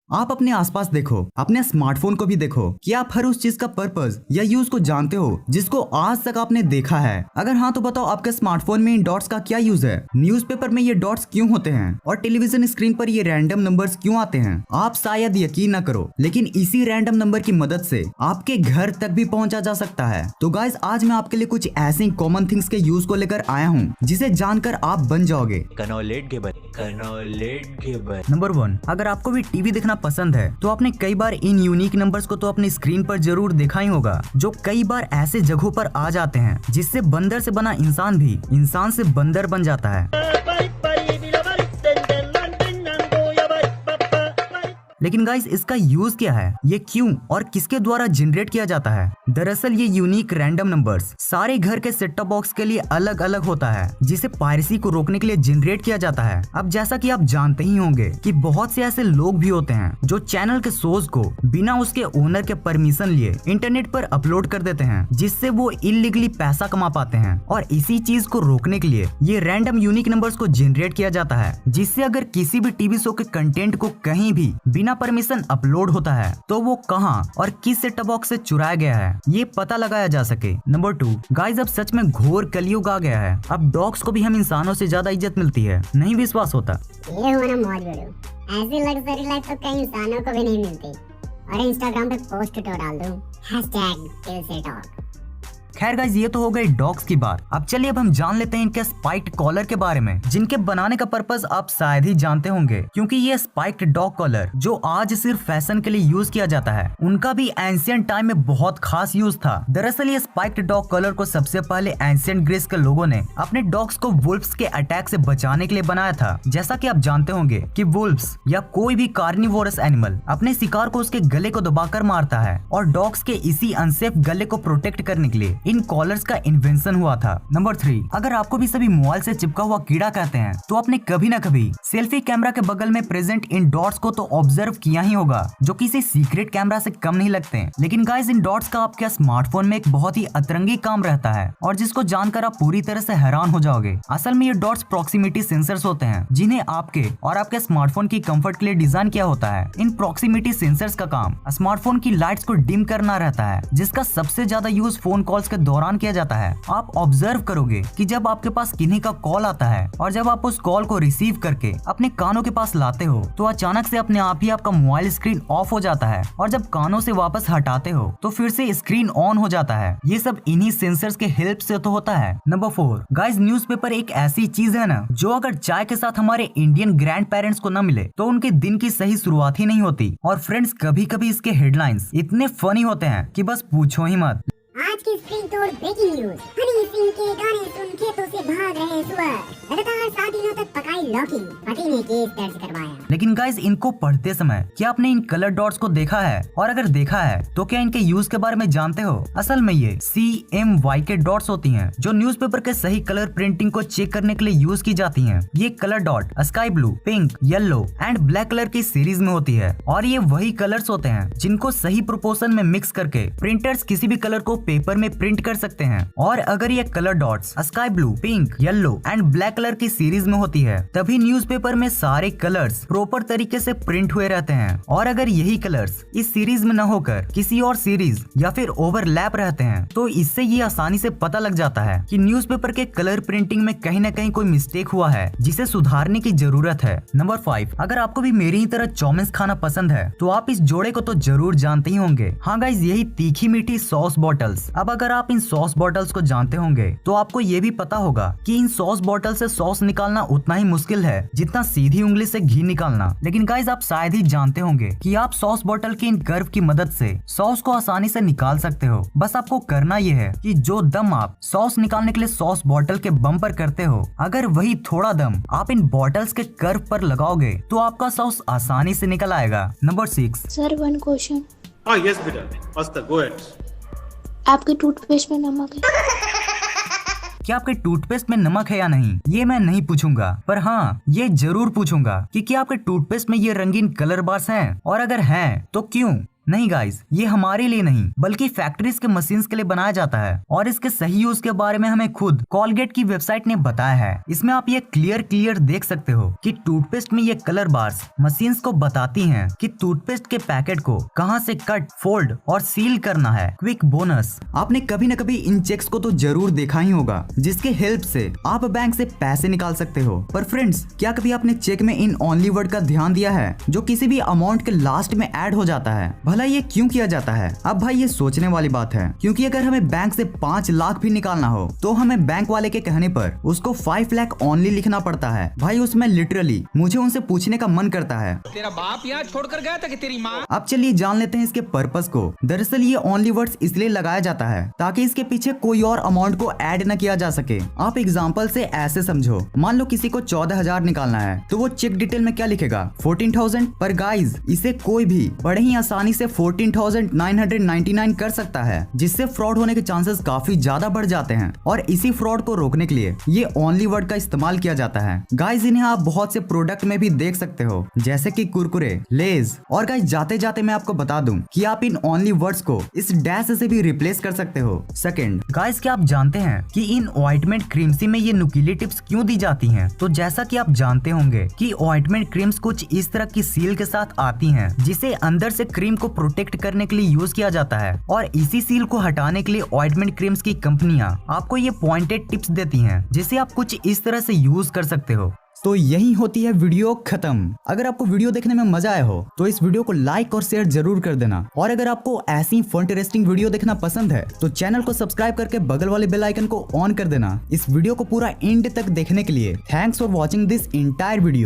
आप अपने आसपास देखो, अपने स्मार्टफोन को भी देखो कि आप हर उस चीज का पर्पस या यूज को जानते हो जिसको आज तक आपने देखा है। अगर हाँ तो बताओ आपके स्मार्टफोन में इन डॉट्स का क्या यूज है, न्यूज़पेपर में ये डॉट्स क्यों होते हैं और टेलीविजन स्क्रीन पर ये रैंडम नंबर्स क्यों आते हैं। आप शायद यकीन न करो लेकिन इसी रैंडम नंबर की मदद से आपके घर तक भी पहुंचा जा सकता है। तो गाइस आज मैं आपके लिए कुछ ऐसी कॉमन थिंग्स के यूज को लेकर आया हूँ जिसे जानकर आप बन जाओगे नंबर 1, अगर आपको भी टीवी देखना पसंद है तो आपने कई बार इन यूनिक नंबर्स को तो अपनी स्क्रीन पर जरूर देखा ही होगा, जो कई बार ऐसे जगहों पर आ जाते हैं जिससे बंदर से बना इंसान भी इंसान से बंदर बन जाता है। लेकिन गाइस इसका यूज क्या है, ये क्यों और किसके द्वारा जनरेट किया जाता है। दरअसल ये यूनिक रैंडम नंबर्स सारे घर के सेट टॉप बॉक्स के लिए अलग अलग होता है, जिसे पायरेसी को रोकने के लिए जनरेट किया जाता है। अब जैसा कि आप जानते ही होंगे कि बहुत से ऐसे लोग भी होते हैं जो चैनल के शोज को बिना उसके ओनर के परमिशन लिए इंटरनेट पर अपलोड कर देते हैं, जिससे वो इलीगली पैसा कमा पाते हैं। और इसी चीज को रोकने के लिए ये रैंडम यूनिक नंबर्स को जनरेट किया जाता है, जिससे अगर किसी भी टीवी शो के कंटेंट को कहीं भी बिना परमिशन अपलोड होता है तो वो कहां और किस सेट टॉप बॉक्स से चुराया गया है ये पता लगाया जा सके। नंबर 2, गाइस अब सच में घोर कलयुग आ गया है। अब डॉग्स को भी हम इंसानों से ज्यादा इज्जत मिलती है, नहीं विश्वास होता। ये हुआ ना मौज वीडियो, ऐसी लग्जरी लाइफ तो कई इंसानों को भी नहीं मिलती। और इंस्टाग्राम पे पोस्ट तो डाल दूं #DilSeTalk। खैर गाइस ये तो हो गई डॉग्स की बात। अब चलिए अब हम जान लेते हैं इनके स्पाइक्ड कॉलर के बारे में, जिनके बनाने का पर्पस आप शायद ही जानते होंगे, क्योंकि ये स्पाइक्ड डॉग कॉलर जो आज सिर्फ फैशन के लिए यूज किया जाता है, उनका भी एंशिएंट टाइम में बहुत खास यूज था। दरअसल ये स्पाइक्ड डॉग कॉलर को सबसे पहले एंशिएंट ग्रीस के लोगों ने अपने डॉग्स को वुल्फ्स के अटैक से बचाने के लिए बनाया था। जैसा कि आप जानते होंगे कि वुल्फ्स या कोई भी कार्निवोरस एनिमल अपने शिकार को उसके गले को दबाकर मारता है, और डॉग्स के इसी अनसेफ गले को प्रोटेक्ट करने के लिए इन कॉलर्स का इन्वेंशन हुआ था। नंबर 3, अगर आपको भी सभी मोबाइल से चिपका हुआ कीड़ा कहते हैं तो आपने कभी न कभी सेल्फी कैमरा के बगल में प्रेजेंट इन डॉट्स को तो ऑब्जर्व किया ही होगा, जो किसी सीक्रेट कैमरा से कम नहीं लगते। लेकिन गाइस इन डॉट्स का आपके स्मार्टफोन में एक बहुत ही अतरंगी काम रहता है, और जिसको जानकर आप पूरी तरह से हैरान हो जाओगे। असल में ये डॉट्स प्रॉक्सिमिटी सेंसर्स होते हैं, जिन्हें आपके और आपके स्मार्टफोन की कंफर्ट के लिए डिजाइन किया होता है। इन प्रॉक्सिमिटी सेंसर्स का काम स्मार्टफोन की लाइट्स को डिम करना रहता है, जिसका सबसे ज्यादा यूज फोन कॉल्स के दौरान किया जाता है। आप ऑब्जर्व करोगे कि जब आपके पास किन्हीं का कॉल आता है और जब आप उस कॉल को रिसीव करके अपने कानों के पास लाते हो तो अचानक से अपने आप ही आपका मोबाइल स्क्रीन ऑफ हो जाता है, और जब कानों से वापस हटाते हो तो फिर से स्क्रीन ऑन हो जाता है। ये सब इन्हीं सेंसर्स के हेल्प से तो होता है। नंबर 4, गाइस न्यूज़पेपर एक ऐसी चीज है ना, जो अगर चाय के साथ हमारे इंडियन ग्रैंड पेरेंट्स को न मिले तो उनके दिन की सही शुरुआत ही नहीं होती। और फ्रेंड्स कभी कभी इसके हेडलाइंस इतने फनी होते हैं कि बस पूछो ही मत। आज की स्क्रीन तोड़ ब्रेकिंग न्यूज, हनी सिंह के गाने सुन खेतों से भाग रहे सुअर, लगातार 7 दिनों तक पकाई लौकी, पति ने केस दर्ज करवाया। लेकिन गाइस इनको पढ़ते समय क्या आपने इन कलर डॉट्स को देखा है, और अगर देखा है तो क्या इनके यूज के बारे में जानते हो। असल में ये CMY के डॉट्स होती हैं, जो न्यूज़पेपर के सही कलर प्रिंटिंग को चेक करने के लिए यूज की जाती हैं। ये colour dot sky blue, pink, yellow and black colour की सीरीज में होती है, और ये वही कलर्स होते हैं जिनको सही प्रोपोर्शन में मिक्स करके प्रिंटर्स किसी भी कलर को पेपर में प्रिंट कर सकते हैं। और अगर ये colour dots sky blue, pink, yellow and black colour की सीरीज में होती है, तभी न्यूज़पेपर में सारे कलर्स प्रॉपर तरीके से प्रिंट हुए रहते हैं। और अगर यही कलर्स इस सीरीज में न होकर किसी और सीरीज या फिर ओवरलैप रहते हैं, तो इससे ये आसानी से पता लग जाता है कि न्यूज़पेपर के कलर प्रिंटिंग में कहीं न कहीं कोई मिस्टेक हुआ है, जिसे सुधारने की जरूरत है। नंबर 5, अगर आपको भी मेरी ही तरह चाउमीन खाना पसंद है तो आप इस जोड़े को तो जरूर जानते ही होंगे। हाँ गाइस, यही तीखी मीठी सॉस बॉटल्स। अब अगर आप इन सॉस बॉटल्स को जानते होंगे तो आपको ये भी पता होगा कि इन सॉस बॉटल से सॉस निकालना उतना ही मुश्किल है जितना सीधी उंगली से घी निकालना। लेकिन गाइस आप शायद ही जानते होंगे कि आप सॉस बॉटल के इन कर्व की मदद से सॉस को आसानी से निकाल सकते हो। बस आपको करना ये है कि जो दम आप सॉस निकालने के लिए सॉस बॉटल के बम पर करते हो, अगर वही थोड़ा दम आप इन बॉटल्स के कर्व पर लगाओगे तो आपका सॉस आसानी से निकल आएगा। Number 6, sir one question. Yes, बेटा, Oscar, go ahead. आपके टूथपेस्ट में नमक है? क्या आपके टूथपेस्ट में नमक है या नहीं, ये मैं नहीं पूछूंगा, पर हाँ ये जरूर पूछूंगा कि क्या आपके टूथपेस्ट में ये रंगीन कलर बार्स हैं, और अगर हैं तो क्यों। नहीं गाइस, ये हमारे लिए नहीं बल्कि फैक्ट्रीज के मशीन्स के लिए बनाया जाता है और इसके सही यूज के बारे में हमें खुद कोलगेट की वेबसाइट ने बताया है। इसमें आप ये क्लियर देख सकते हो कि टूथपेस्ट में ये कलर बार्स मशीन्स को बताती हैं कि टूथपेस्ट के पैकेट को कहां से कट, फोल्ड और सील करना है। क्विक बोनस, आपने कभी न कभी इन चेक्स को तो जरूर देखा ही होगा जिसके हेल्प से आप बैंक से पैसे निकाल सकते हो। पर फ्रेंड्स, क्या कभी आपने चेक में इन ओनली वर्ड का ध्यान दिया है जो किसी भी अमाउंट के लास्ट में ऐड हो जाता है? भला ये क्यों किया जाता है? अब भाई ये सोचने वाली बात है, क्योंकि अगर हमें बैंक से 5 लाख भी निकालना हो तो हमें बैंक वाले के कहने पर उसको 5 लाख ओनली लिखना पड़ता है। भाई उसमें लिटरली मुझे उनसे पूछने का मन करता है, तेरा बाप यहाँ छोड़कर गया था कि तेरी माँ? अब चलिए जान लेते हैं इसके पर्पस को। दरअसल ये ओनली वर्ड्स इसलिए लगाया जाता है ताकि इसके पीछे कोई और अमाउंट को ऐड न किया जा सके। आप एग्जांपल से ऐसे समझो, मान लो किसी को 14,000 निकालना है तो वो चेक डिटेल में क्या लिखेगा? 14,000। पर गाइज, इसे कोई भी बड़े ही आसानी से 14,999 कर सकता है, जिससे फ्रॉड होने के चांसेस काफी ज्यादा बढ़ जाते हैं। और इसी फ्रॉड को रोकने के लिए ये ओनली वर्ड का इस्तेमाल किया जाता है। गाइज, इन्हें आप बहुत से प्रोडक्ट में भी देख सकते हो जैसे कि कुरकुरे, लेज। और गाइज, जाते जाते मैं आपको बता दूं कि आप इन ओनली वर्ड्स को इस डैश से भी रिप्लेस कर सकते हो। सेकंड, गाइज, क्या आप जानते हैं कि इन ऑइंटमेंट क्रीम्स में ये नुकीली टिप्स क्यों दी जाती हैं? तो जैसा कि आप जानते होंगे कि ऑइंटमेंट क्रीम्स कुछ इस तरह की सील के साथ आती हैं जिसे अंदर से क्रीम को प्रोटेक्ट करने के लिए यूज किया जाता है। और इसी सील को हटाने के लिए ऑइंटमेंट क्रीम्स की कंपनियां आपको ये पॉइंटेड टिप्स देती हैं जिसे आप कुछ इस तरह से यूज कर सकते हो। तो यही होती है वीडियो खत्म। अगर आपको वीडियो देखने में मजा आया हो तो इस वीडियो को लाइक और शेयर जरूर कर देना। और अगर आपको ऐसी इंटरेस्टिंग वीडियो देखना पसंद है तो चैनल को सब्सक्राइब करके बगल वाले बेल आइकन को ऑन कर देना। इस वीडियो को पूरा एंड तक देखने के लिए thanks for watching this entire video.